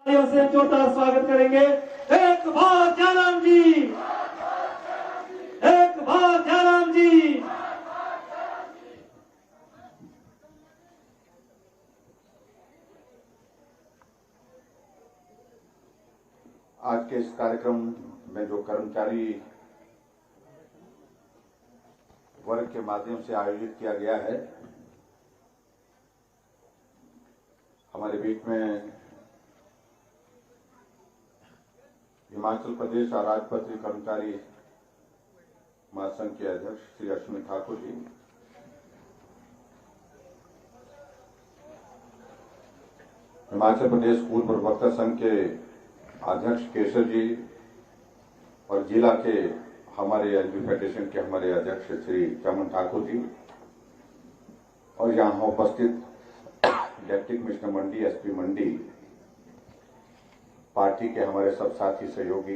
से जोरदार स्वागत करेंगे। एक भारत जयराम जी, एक भारत जयराम जी। आज के इस कार्यक्रम में जो कर्मचारी वर्ग के माध्यम से आयोजित किया गया है, हमारे बीच में हिमाचल प्रदेश और राजपत्रित कर्मचारी महासंघ के अध्यक्ष श्री अश्विनी ठाकुर जी, हिमाचल प्रदेश स्कूल प्रवक्ता संघ के अध्यक्ष केशव जी और जिला के हमारे एलबी फेडरेशन के हमारे अध्यक्ष श्री चमन ठाकुर जी और यहाँ उपस्थित डिप्टी कमिश्नर मंडी, एसपी मंडी, पार्टी के हमारे सब साथी सहयोगी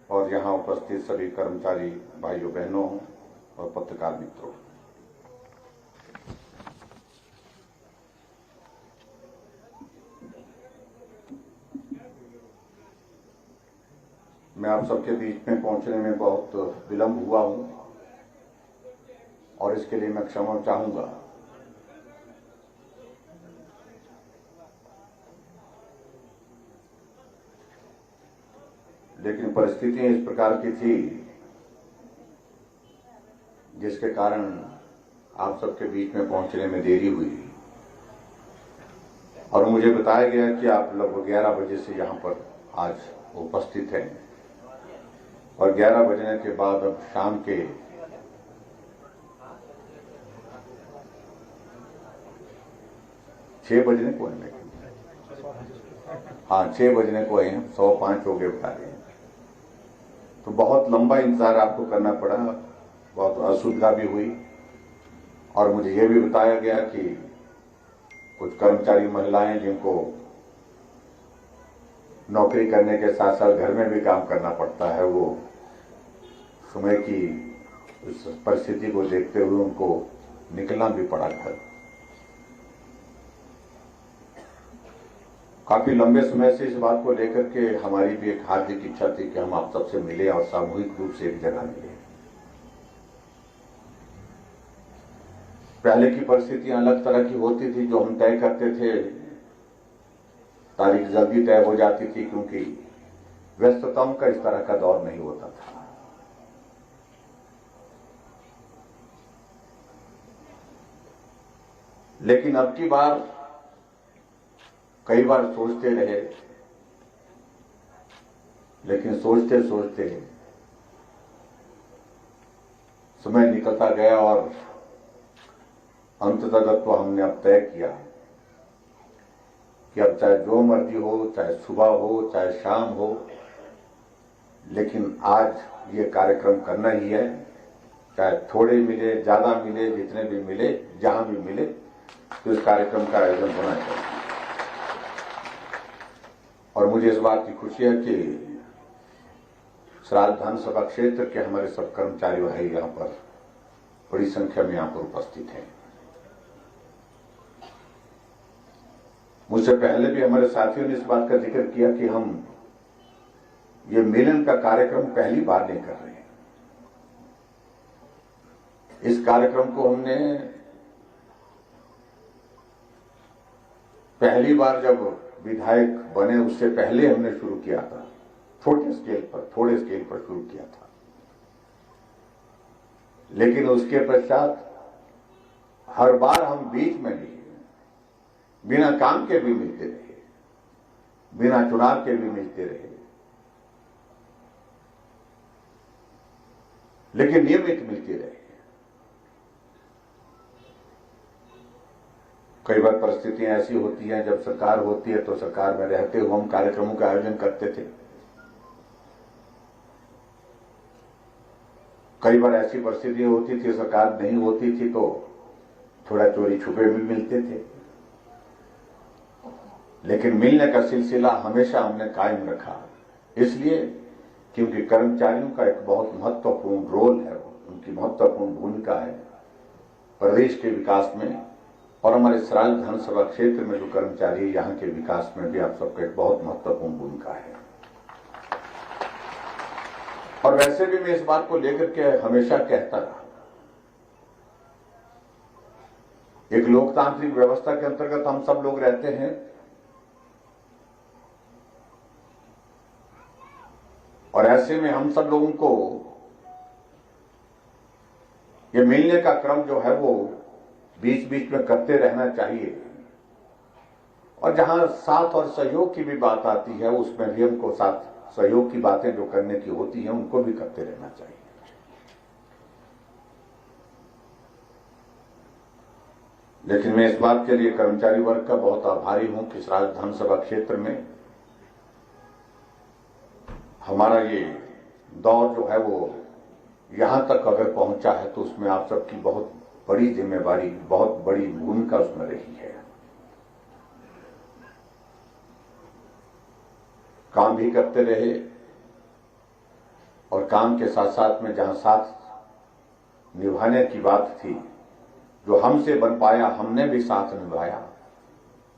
और यहाँ उपस्थित सभी कर्मचारी भाइयों बहनों और पत्रकार मित्रों, मैं आप सबके बीच में पहुंचने में बहुत विलंब हुआ हूं और इसके लिए मैं क्षमा चाहूंगा। लेकिन परिस्थितियां इस प्रकार की थी जिसके कारण आप सबके बीच में पहुंचने में देरी हुई और मुझे बताया गया कि आप लगभग 11 बजे से यहां पर आज उपस्थित हैं और 11 बजने के बाद अब शाम के 6 बजने को है, हाँ 6 बजने को है, 105 हो गए बता रहे हैं। तो बहुत लंबा इंतजार आपको करना पड़ा, बहुत असुविधा भी हुई और मुझे यह भी बताया गया कि कुछ कर्मचारी महिलाएं जिनको नौकरी करने के साथ साथ घर में भी काम करना पड़ता है, वो समय की उस परिस्थिति को देखते हुए उनको निकलना भी पड़ा घर। काफी लंबे समय से इस बात को लेकर के हमारी भी एक हार्दिक इच्छा थी कि हम आप सबसे मिले और सामूहिक रूप से एक जगह मिले। पहले की परिस्थितियां अलग तरह की होती थी, जो हम तय करते थे तारीख जल्दी तय हो जाती थी क्योंकि व्यस्तताओं का इस तरह का दौर नहीं होता था। लेकिन अब की बार कई बार सोचते रहे, लेकिन सोचते सोचते समय निकलता गया और अंततः तो हमने अब तय किया कि अब चाहे जो मर्जी हो, चाहे सुबह हो चाहे शाम हो, लेकिन आज ये कार्यक्रम करना ही है। चाहे थोड़े मिले, ज्यादा मिले, जितने भी मिले, जहां भी मिले, तो इस कार्यक्रम का आयोजन होना चाहिए। और मुझे इस बात की खुशी है कि सराज विधानसभा क्षेत्र के हमारे सब कर्मचारी भाई यहाँ पर बड़ी संख्या में यहाँ पर उपस्थित हैं। मुझसे पहले भी हमारे साथियों ने इस बात का जिक्र किया कि हम ये मिलन का कार्यक्रम पहली बार नहीं कर रहे हैं। इस कार्यक्रम को हमने पहली बार जब विधायक बने उससे पहले हमने शुरू किया था, थोड़े स्केल पर शुरू किया था। लेकिन उसके पश्चात हर बार हम बीच में नहीं, बिना काम के भी मिलते रहे, बिना चुनाव के भी मिलते रहे, लेकिन नियमित मिलते रहे। कई बार परिस्थितियां ऐसी होती हैं, जब सरकार होती है तो सरकार में रहते हुए हम कार्यक्रमों का आयोजन करते थे। कई बार ऐसी परिस्थितियां होती थी, सरकार नहीं होती थी तो थोड़ा चोरी छुपे भी मिलते थे, लेकिन मिलने का सिलसिला हमेशा हमने कायम रखा। इसलिए क्योंकि कर्मचारियों का एक बहुत महत्वपूर्ण रोल है, उनकी महत्वपूर्ण भूमिका है प्रदेश के विकास में और हमारे सराय विधानसभा क्षेत्र में जो कर्मचारी है, यहाँ के विकास में भी आप सबका एक बहुत महत्वपूर्ण भूमिका है। और वैसे भी मैं इस बात को लेकर के हमेशा कहता रहा, एक लोकतांत्रिक व्यवस्था के अंतर्गत हम सब लोग रहते हैं और ऐसे में हम सब लोगों को ये मिलने का क्रम जो है वो बीच बीच में करते रहना चाहिए। और जहां साथ और सहयोग की भी बात आती है, उसमें भी हमको साथ सहयोग की बातें जो करने की होती हैं उनको भी करते रहना चाहिए। लेकिन मैं इस बात के लिए कर्मचारी वर्ग का बहुत आभारी हूं कि सराय विधानसभा क्षेत्र में हमारा ये दौर जो है वो यहां तक अगर पहुंचा है तो उसमें आप सबकी बहुत बड़ी जिम्मेवारी, बहुत बड़ी भूमिका उसमें रही है। काम भी करते रहे और काम के साथ साथ में जहां साथ निभाने की बात थी, जो हमसे बन पाया हमने भी साथ निभाया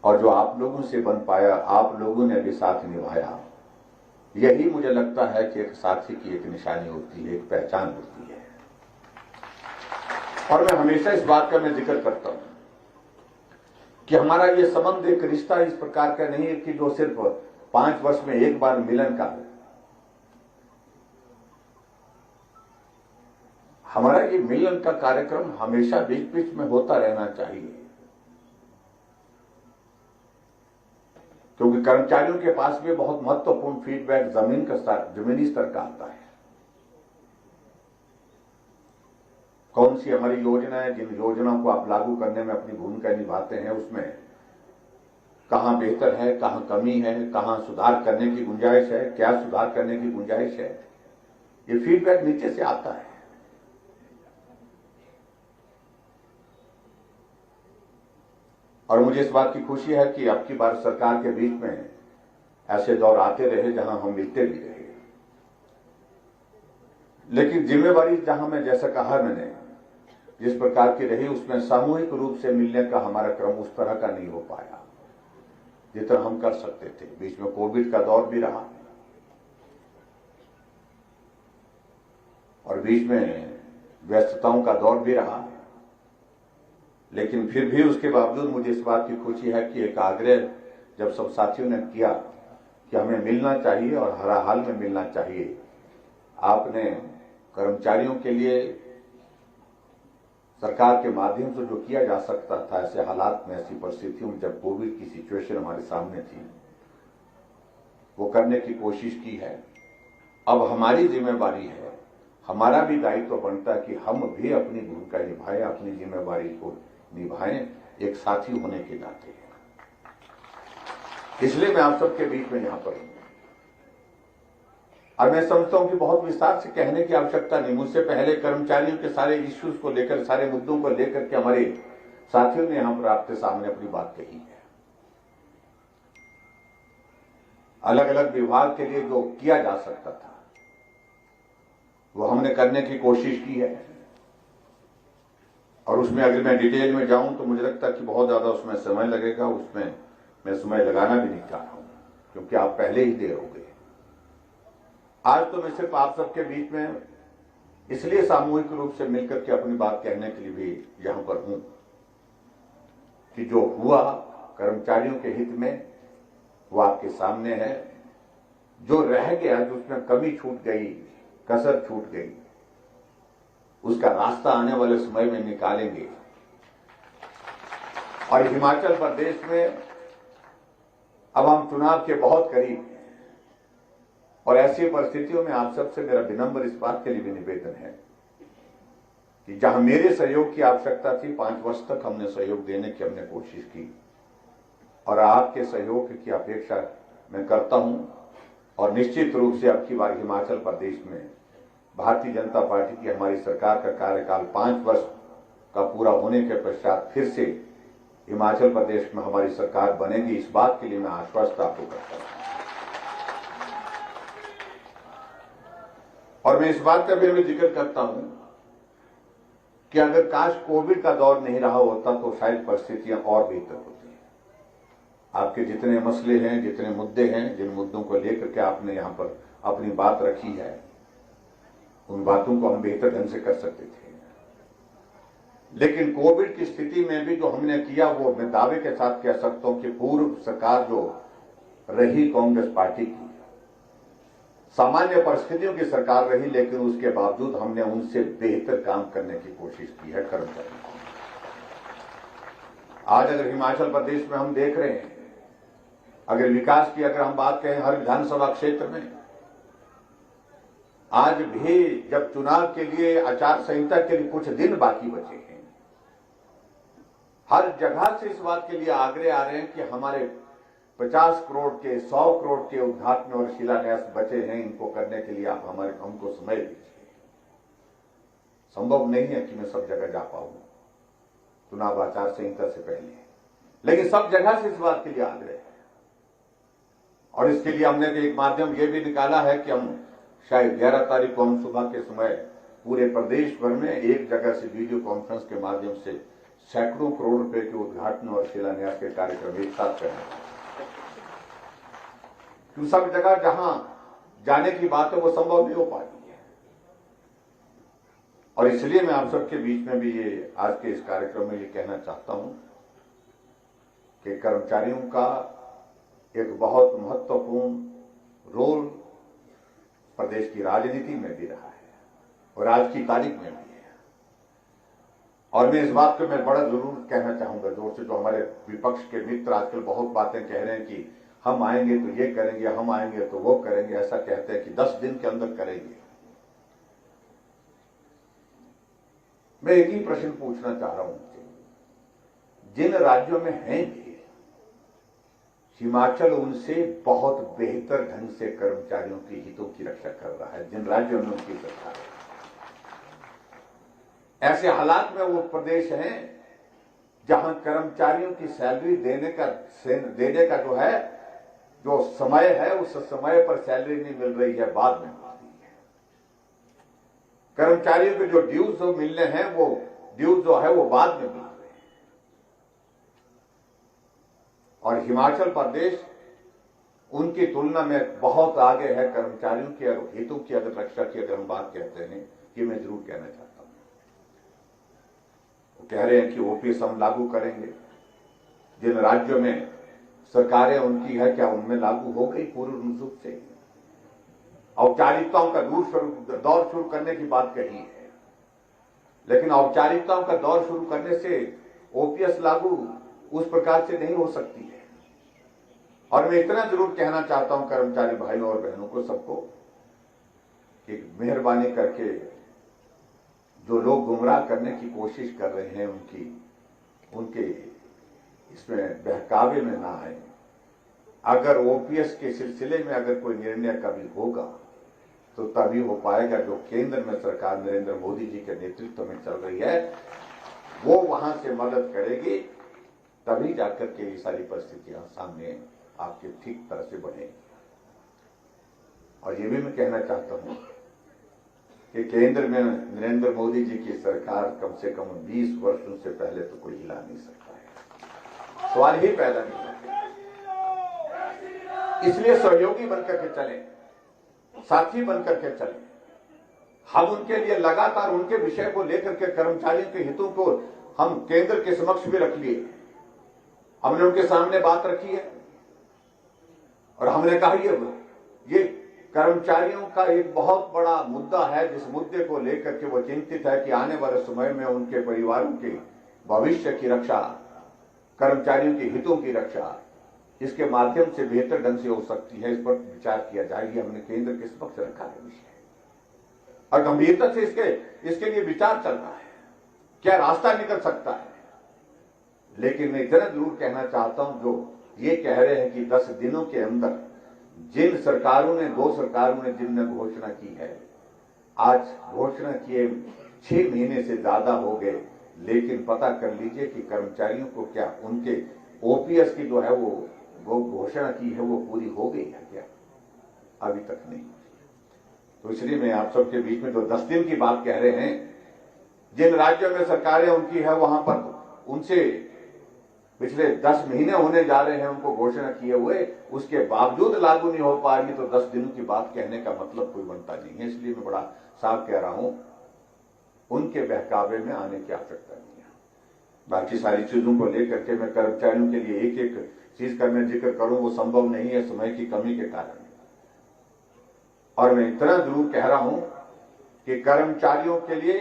और जो आप लोगों से बन पाया आप लोगों ने भी साथ निभाया। यही मुझे लगता है कि एक साथी की एक निशानी होती है, एक पहचान होती है। और मैं हमेशा इस बात का मैं जिक्र करता हूं कि हमारा ये संबंध, एक रिश्ता इस प्रकार का नहीं है कि जो सिर्फ 5 वर्ष में एक बार मिलन का है। हमारा ये मिलन का कार्यक्रम हमेशा बीच बीच में होता रहना चाहिए, क्योंकि कर्मचारियों के पास भी बहुत महत्वपूर्ण फीडबैक जमीनी स्तर का आता है। कौन सी हमारी योजना है, जिन योजनाओं को आप लागू करने में अपनी भूमिका निभाते हैं, उसमें कहां बेहतर है, कहां कमी है, कहां सुधार करने की गुंजाइश है, क्या सुधार करने की गुंजाइश है, ये फीडबैक नीचे से आता है। और मुझे इस बात की खुशी है कि अब की बार सरकार के बीच में ऐसे दौर आते रहे जहां हम मिलते भी रहे। लेकिन जिम्मेवारी जहां मैं, जैसा कहा मैंने, जिस प्रकार की रही उसमें सामूहिक रूप से मिलने का हमारा क्रम उस तरह का नहीं हो पाया जितना हम कर सकते थे। बीच में कोविड का दौर भी रहा और बीच में व्यस्तताओं का दौर भी रहा, लेकिन फिर भी उसके बावजूद मुझे इस बात की खुशी है कि एक आग्रह जब सब साथियों ने किया कि हमें मिलना चाहिए और हर हाल में मिलना चाहिए, आपने कर्मचारियों के लिए सरकार के माध्यम से जो किया जा सकता था ऐसे हालात में, ऐसी परिस्थितियों में जब कोविड की सिचुएशन हमारे सामने थी, वो करने की कोशिश की है। अब हमारी जिम्मेवारी है, हमारा भी दायित्व बनता है कि हम भी अपनी भूमिका निभाएं, अपनी जिम्मेवारी को निभाएं, एक साथी होने के नाते। इसलिए मैं आप सबके बीच में यहां पर हूं और मैं समझता हूं कि बहुत विस्तार से कहने की आवश्यकता नहीं। मुझसे पहले कर्मचारियों के सारे इश्यूज को लेकर, सारे मुद्दों को लेकर के हमारे साथियों ने यहां पर आपके सामने अपनी बात कही है। अलग अलग विभाग के लिए जो किया जा सकता था वो हमने करने की कोशिश की है और उसमें अगर मैं डिटेल में जाऊं तो मुझे लगता है कि बहुत ज्यादा उसमें समय लगेगा। उसमें मैं समय लगाना भी नहीं चाह रहा हूं क्योंकि आप पहले ही देर हो गए। आज तो मैं सिर्फ आप सबके बीच में इसलिए सामूहिक रूप से मिलकर के अपनी बात कहने के लिए भी यहां पर हूं कि जो हुआ कर्मचारियों के हित में वो आपके सामने है। जो रह गया, जो उसमें कमी छूट गई, कसर छूट गई, उसका रास्ता आने वाले समय में निकालेंगे। और हिमाचल प्रदेश में अब हम चुनाव के बहुत करीब हैं और ऐसी परिस्थितियों में आप सबसे मेरा विनम्र इस बात के लिए भी निवेदन है कि जहां मेरे सहयोग की आवश्यकता थी, 5 वर्ष तक हमने सहयोग देने की हमने कोशिश की और आपके सहयोग की अपेक्षा मैं करता हूं। और निश्चित रूप से अब की बार हिमाचल प्रदेश में भारतीय जनता पार्टी की हमारी सरकार का कार्यकाल 5 वर्ष का पूरा होने के पश्चात फिर से हिमाचल प्रदेश में हमारी सरकार बनेगी, इस बात के लिए मैं आश्वस्त आपको करता हूं। और मैं इस बात का भी जिक्र करता हूं कि अगर काश कोविड का दौर नहीं रहा होता तो शायद परिस्थितियां और बेहतर होती। आपके जितने मसले हैं, जितने मुद्दे हैं, जिन मुद्दों को लेकर के आपने यहां पर अपनी बात रखी है, उन बातों को हम बेहतर ढंग से कर सकते थे। लेकिन कोविड की स्थिति में भी जो हमने किया वो मैं दावे के साथ कह सकता हूं कि पूर्व सरकार जो रही कांग्रेस पार्टी की, सामान्य परिस्थितियों की सरकार रही, लेकिन उसके बावजूद हमने उनसे बेहतर काम करने की कोशिश की है कर्मचारियों को। आज अगर हिमाचल प्रदेश में हम देख रहे हैं, अगर विकास की अगर हम बात करें हर विधानसभा क्षेत्र में, आज भी जब चुनाव के लिए आचार संहिता के लिए कुछ दिन बाकी बचे हैं, हर जगह से इस बात के लिए आग्रह आ रहे हैं कि हमारे 50 करोड़ के 100 करोड़ के उद्घाटन और शिलान्यास बचे हैं, इनको करने के लिए आप हमको समय दीजिए। संभव नहीं है कि मैं सब जगह जा पाऊं चुनाव आचार संहिता से पहले, लेकिन सब जगह से इस बात के लिए आग्रह है। और इसके लिए हमने एक माध्यम यह भी निकाला है कि हम शायद 11 तारीख को हम सुबह के समय पूरे प्रदेश भर में एक जगह से वीडियो कॉन्फ्रेंस के माध्यम से सैकड़ों करोड़ रुपए के उद्घाटन और शिलान्यास के कार्यक्रम एक साथ करेंगे। क्यों सब जगह जहां जाने की बात है वो संभव नहीं हो पाती है। और इसलिए मैं आप सबके बीच में भी ये आज के इस कार्यक्रम में ये कहना चाहता हूं कि कर्मचारियों का एक बहुत महत्वपूर्ण रोल प्रदेश की राजनीति में भी रहा है और आज की तारीख में भी है। और मैं इस बात को मैं बड़ा जरूर कहना चाहूंगा जोर से, जो हमारे विपक्ष के मित्र आजकल बहुत बातें कह रहे हैं कि हम आएंगे तो ये करेंगे, हम आएंगे तो वो करेंगे, ऐसा कहते हैं कि 10 दिन के अंदर करेंगे। मैं एक ही प्रश्न पूछना चाह रहा हूं, जिन राज्यों में हैं भी, हिमाचल उनसे बहुत बेहतर ढंग से कर्मचारियों के हितों की रक्षा कर रहा है। जिन राज्यों में उनकी सरकार है, ऐसे हालात में वो प्रदेश हैं जहां कर्मचारियों की सैलरी देने का जो समय है उस समय पर सैलरी नहीं मिल रही है, बाद में मिल रही है। कर्मचारियों के जो ड्यूज जो मिलने हैं वो ड्यूज जो है वो बाद में मिल रहे हैं। और हिमाचल प्रदेश उनकी तुलना में बहुत आगे है कर्मचारियों के हितों की अगर रक्षा की अगर हम बात कहते हैं, कि मैं जरूर कहना चाहता हूं। वो कह रहे हैं कि ओपीएस हम लागू करेंगे। जिन राज्यों में सरकारें उनकी है, क्या उनमें लागू हो गई पूर्ण रूप से? औपचारिकताओं का दौर शुरू करने की बात कही है, लेकिन औपचारिकताओं का दौर शुरू करने से ओपीएस लागू उस प्रकार से नहीं हो सकती है। और मैं इतना जरूर कहना चाहता हूं कर्मचारी भाइयों और बहनों को, सबको, कि मेहरबानी करके जो लोग गुमराह करने की कोशिश कर रहे हैं उनके इसमें बहकावे में ना आए। अगर ओपीएस के सिलसिले में अगर कोई निर्णय कभी होगा तो तभी हो पाएगा जो केंद्र में सरकार नरेंद्र मोदी जी के नेतृत्व में चल रही है, वो वहां से मदद करेगी, तभी जाकर के ये सारी परिस्थितियां सामने आपके ठीक तरह से बढ़ेंगी। और ये भी मैं कहना चाहता हूं कि केंद्र में नरेंद्र मोदी जी की सरकार कम से कम 20 वर्षों से पहले तो कोई हिला नहीं सकता है, सवाल ही पैदा नहीं होता। इसलिए सहयोगी बनकर के चले, साथी बनकर के चले। हम उनके लिए लगातार उनके विषय को लेकर के कर्मचारियों के हितों को हम केंद्र के समक्ष भी रख लिए। हमने उनके सामने बात रखी है और हमने कहा ये कर्मचारियों का एक बहुत बड़ा मुद्दा है, जिस मुद्दे को लेकर के वो चिंतित है कि आने वाले समय में उनके परिवारों के भविष्य की रक्षा, कर्मचारियों के हितों की रक्षा इसके माध्यम से बेहतर ढंग से हो सकती है। इस पर विचार किया जाएगी। हमने केंद्र के समक्ष रखा है विषय और गंभीरता से इसके लिए विचार चल रहा है, क्या रास्ता निकल सकता है। लेकिन मैं इतना जरूर कहना चाहता हूं, जो ये कह रहे हैं कि 10 दिनों के अंदर जिन सरकारों ने, 2 सरकारों ने जिनने घोषणा की है, आज घोषणा किए 6 महीने से ज्यादा हो गए, लेकिन पता कर लीजिए कि कर्मचारियों को क्या उनके ओपीएस की जो है वो घोषणा की है वो पूरी हो गई है क्या? अभी तक नहीं। तो इसलिए मैं आप सबके बीच में जो 10 दिन की बात कह रहे हैं, जिन राज्यों में सरकारें उनकी है वहां पर उनसे पिछले 10 महीने होने जा रहे हैं उनको घोषणा किए हुए, उसके बावजूद लागू नहीं हो पा रही, तो 10 दिनों की बात कहने का मतलब कोई बनता नहीं है। इसलिए मैं बड़ा साफ कह रहा हूं, उनके बहकावे में आने की आवश्यकता नहीं है। बाकी सारी चीजों को लेकर के मैं कर्मचारियों के लिए एक एक चीज का मैं जिक्र करूं, वो संभव नहीं है समय की कमी के कारण। और मैं इतना जरूर कह रहा हूं कि कर्मचारियों के लिए,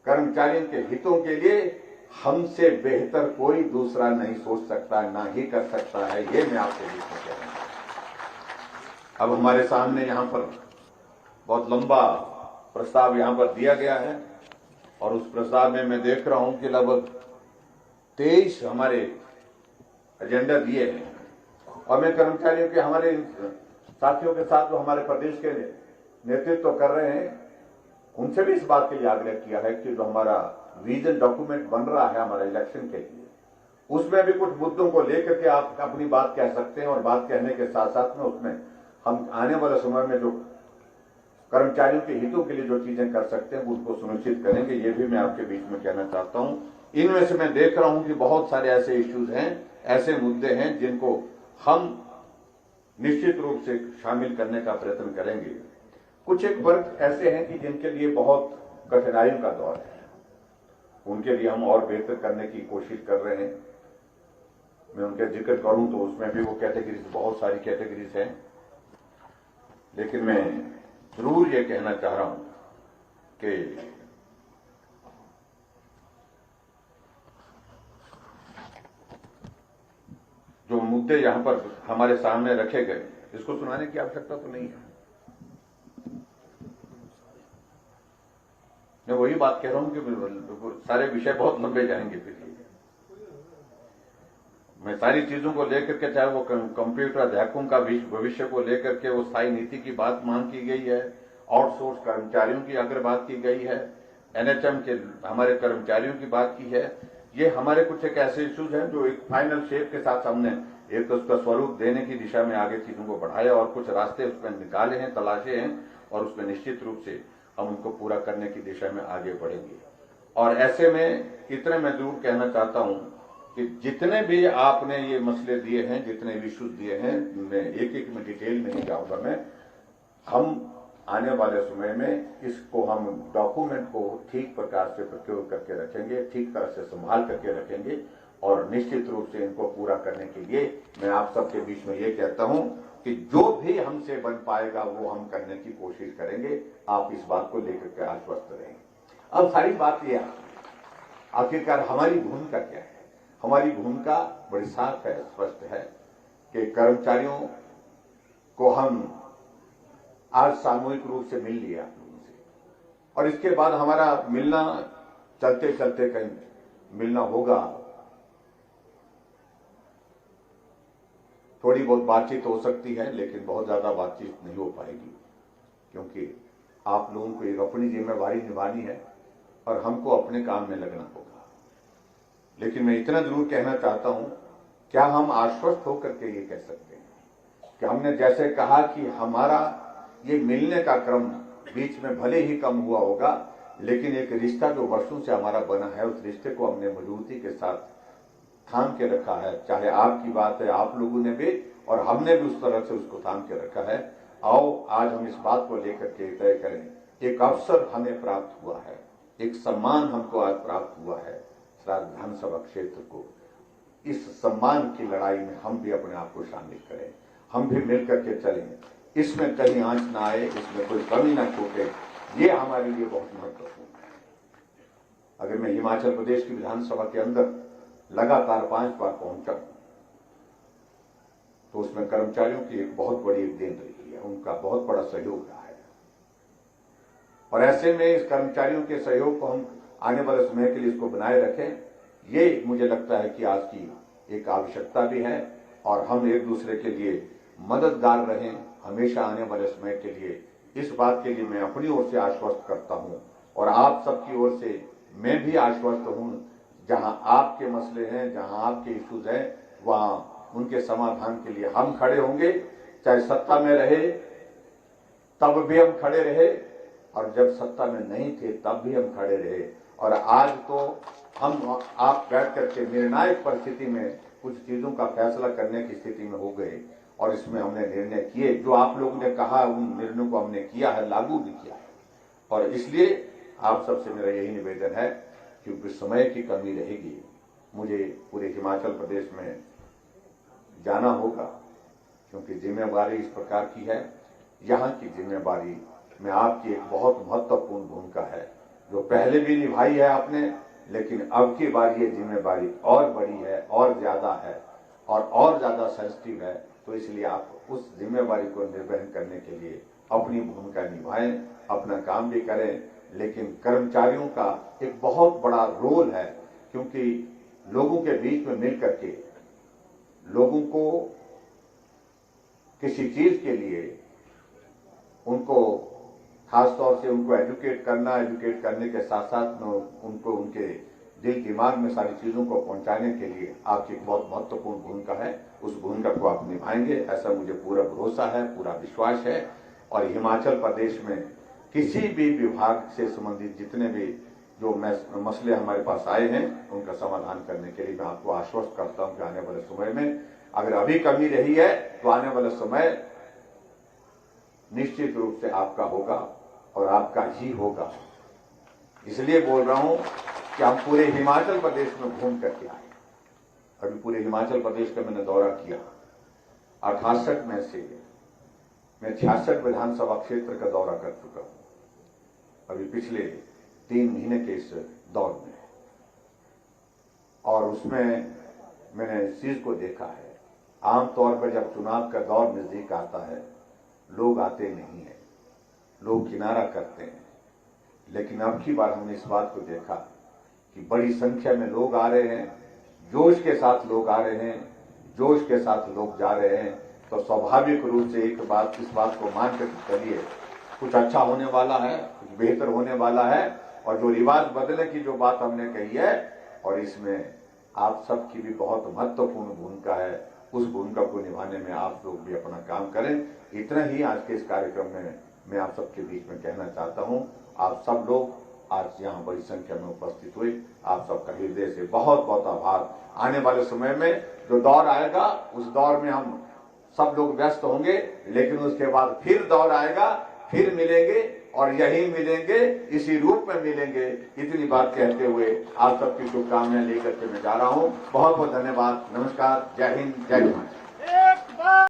कर्मचारियों के हितों के लिए हमसे बेहतर कोई दूसरा नहीं सोच सकता, ना ही कर सकता है। ये मैं आपसे बीच में कह रहा हूं। अब हमारे सामने यहां पर बहुत लंबा प्रस्ताव यहां पर दिया गया है और उस प्रस्ताव में मैं देख रहा हूं कि लगभग 23 हमारे एजेंडा दिए हैं। और मैं कर्मचारियों के, हमारे साथियों के साथ जो हमारे प्रदेश के नेतृत्व कर रहे हैं, उनसे भी इस बात के लिए आग्रह किया है कि जो हमारा विजन डॉक्यूमेंट बन रहा है हमारा इलेक्शन के लिए, उसमें भी कुछ मुद्दों को लेकर के आप अपनी बात कह सकते हैं। और बात कहने के साथ साथ में उसमें हम आने वाले समय में जो कर्मचारियों के हितों के लिए जो चीजें कर सकते हैं उनको सुनिश्चित करेंगे। ये भी मैं आपके बीच में कहना चाहता हूं। इनमें से मैं देख रहा हूं कि बहुत सारे ऐसे इश्यूज हैं, ऐसे मुद्दे हैं जिनको हम निश्चित रूप से शामिल करने का प्रयत्न करेंगे। कुछ एक वर्ग ऐसे हैं कि जिनके लिए बहुत कठिनाइयों का दौर है, उनके लिए हम और बेहतर करने की कोशिश कर रहे हैं। मैं उनका जिक्र करूं तो उसमें भी वो कैटेगरीज, बहुत सारी कैटेगरीज हैं, लेकिन मैं जरूर ये कहना चाह रहा हूं कि जो मुद्दे यहां पर हमारे सामने रखे गए, इसको सुनाने की आवश्यकता तो नहीं है। मैं वही बात कह रहा हूं कि सारे विषय बहुत लंबे जाएंगे। फिर मैं सारी चीजों को लेकर के, चाहे वो कंप्यूटर अध्यापकों का भविष्य को लेकर के वो स्थायी नीति की बात मांग की गई है, आउटसोर्स कर्मचारियों की अगर बात की गई है, एनएचएम के हमारे कर्मचारियों की बात की है, ये हमारे कुछ एक ऐसे इश्यूज हैं जो एक फाइनल शेप के साथ हमने एक तो उसका स्वरूप देने की दिशा में आगे चीजों को बढ़ाया और कुछ रास्ते उसमें निकाले हैं, तलाशे हैं, और उसमें निश्चित रूप से हम उनको पूरा करने की दिशा में आगे बढ़ेंगे। और ऐसे में इतने मैं जरूर कहना चाहता हूं कि जितने भी आपने ये मसले दिए हैं, जितने भी इश्यूज दिए हैं, मैं एक एक में डिटेल में नहीं जाऊंगा। मैं हम आने वाले समय में इसको, हम डॉक्यूमेंट को ठीक प्रकार से प्रयोग करके रखेंगे, ठीक तरह से संभाल करके रखेंगे, और निश्चित रूप से इनको पूरा करने के लिए मैं आप सबके बीच में ये कहता हूं कि जो भी हमसे बन पाएगा वो हम करने की कोशिश करेंगे। आप इस बात को लेकर के आश्वस्त रहेंगे। अब सारी बात यह, आखिरकार हमारी भूमिका क्या है? हमारी भूमिका बड़ी साफ है, स्पष्ट है कि कर्मचारियों को हम आज सामूहिक रूप से मिल लिया आप लोगों से, और इसके बाद हमारा मिलना चलते चलते कहीं मिलना होगा। थोड़ी बहुत बातचीत हो सकती है, लेकिन बहुत ज्यादा बातचीत नहीं हो पाएगी, क्योंकि आप लोगों को एक अपनी जिम्मेवारी निभानी है और हमको अपने काम में लगना होगा। लेकिन मैं इतना जरूर कहना चाहता हूं, क्या हम आश्वस्त होकर के ये कह सकते हैं कि हमने जैसे कहा कि हमारा ये मिलने का क्रम बीच में भले ही कम हुआ होगा, लेकिन एक रिश्ता जो वर्षों से हमारा बना है, उस रिश्ते को हमने मजबूती के साथ थाम के रखा है। चाहे आपकी बात है, आप लोगों ने भी और हमने भी उस तरह से उसको थाम के रखा है। आओ आज हम इस बात को लेकर के तय करें। एक अवसर हमें प्राप्त हुआ है, एक सम्मान हमको आज प्राप्त हुआ है विधानसभा क्षेत्र को। इस सम्मान की लड़ाई में हम भी अपने आप को शामिल करें, हम भी मिलकर के चलें, इसमें कहीं आंच ना आए, इसमें कोई कमी ना छूटे, ये हमारे लिए बहुत महत्वपूर्ण है। अगर मैं हिमाचल प्रदेश की विधानसभा के अंदर लगातार 5 बार पहुंचा तो उसमें कर्मचारियों की एक बहुत बड़ी देन रही है, उनका बहुत बड़ा सहयोग रहा है। और ऐसे में इस कर्मचारियों के सहयोग को हम आने वाले समय के लिए इसको बनाए रखें, ये मुझे लगता है कि आज की एक आवश्यकता भी है, और हम एक दूसरे के लिए मददगार रहें हमेशा आने वाले समय के लिए। इस बात के लिए मैं अपनी ओर से आश्वस्त करता हूं, और आप सबकी ओर से मैं भी आश्वस्त हूं। जहां आपके मसले हैं, जहां आपके इश्यूज हैं, वहां उनके समाधान के लिए हम खड़े होंगे। चाहे सत्ता में रहे तब भी हम खड़े रहे, और जब सत्ता में नहीं थे तब भी हम खड़े रहे, और आज तो हम आप बैठ करके निर्णायक परिस्थिति में कुछ चीजों का फैसला करने की स्थिति में हो गए, और इसमें हमने निर्णय किए जो आप लोगों ने कहा, उन निर्णयों को हमने किया है, लागू भी किया है। और इसलिए आप सबसे मेरा यही निवेदन है, क्योंकि समय की कमी रहेगी, मुझे पूरे हिमाचल प्रदेश में जाना होगा, क्योंकि जिम्मेवारी इस प्रकार की है। यहाँ की जिम्मेवारी में आपकी एक बहुत महत्वपूर्ण भूमिका है, जो पहले भी निभाई है आपने, लेकिन अब की बार ये जिम्मेवारी और बड़ी है, और ज्यादा है, और ज्यादा सेंसिटिव है। तो इसलिए आप उस जिम्मेवारी को निर्वहन करने के लिए अपनी भूमिका निभाएं, अपना काम भी करें, लेकिन कर्मचारियों का एक बहुत बड़ा रोल है, क्योंकि लोगों के बीच में मिल करके लोगों को किसी चीज के लिए उनको खासतौर से उनको एजुकेट करने के साथ साथ उनको उनके दिल दिमाग में सारी चीजों को पहुंचाने के लिए आपकी बहुत महत्वपूर्ण भूमिका है। उस भूमिका को आप निभाएंगे, ऐसा मुझे पूरा भरोसा है, पूरा विश्वास है। और हिमाचल प्रदेश में किसी भी विभाग से संबंधित जितने भी जो मसले हमारे पास आए हैं, उनका समाधान करने के लिए मैं आपको आश्वस्त करता हूं कि आने वाले समय में अगर अभी कमी रही है तो आने वाला समय निश्चित रूप से आपका होगा, और आपका ही होगा। इसलिए बोल रहा हूं कि हम पूरे हिमाचल प्रदेश में घूम करके आए। अभी पूरे हिमाचल प्रदेश का मैंने दौरा किया। 68 में से मैं 66 विधानसभा क्षेत्र का दौरा कर चुका हूं अभी पिछले 3 महीने के इस दौर में, और उसमें मैंने इस चीज को देखा है। आमतौर पर जब चुनाव का दौर नजदीक आता है, लोग आते नहीं है, लोग किनारा करते हैं। लेकिन अब की बार हमने इस बात को देखा कि बड़ी संख्या में लोग आ रहे हैं, जोश के साथ लोग आ रहे हैं, जोश के साथ लोग जा रहे हैं। तो स्वाभाविक रूप से इस बात को मान कर चलिए, कुछ अच्छा होने वाला है, कुछ बेहतर होने वाला है। और जो रिवाज बदलने की जो बात हमने कही है, और इसमें आप सबकी भी बहुत महत्वपूर्ण भूमिका है, उस भूमिका को निभाने में आप लोग भी अपना काम करें। इतना ही आज के इस कार्यक्रम में मैं आप सबके बीच में कहना चाहता हूं। आप सब लोग आज यहाँ बड़ी संख्या में उपस्थित हुए, आप सबका हृदय से बहुत बहुत आभार। आने वाले समय में जो दौर आएगा, उस दौर में हम सब लोग व्यस्त होंगे, लेकिन उसके बाद फिर दौर आएगा, फिर मिलेंगे, और यही मिलेंगे, इसी रूप में मिलेंगे। इतनी बात कहते हुए आप सबकी शुभकामनाएं लेकर के मैं जा रहा हूं। बहुत बहुत धन्यवाद। नमस्कार। जय हिंद, जय हिमाचल।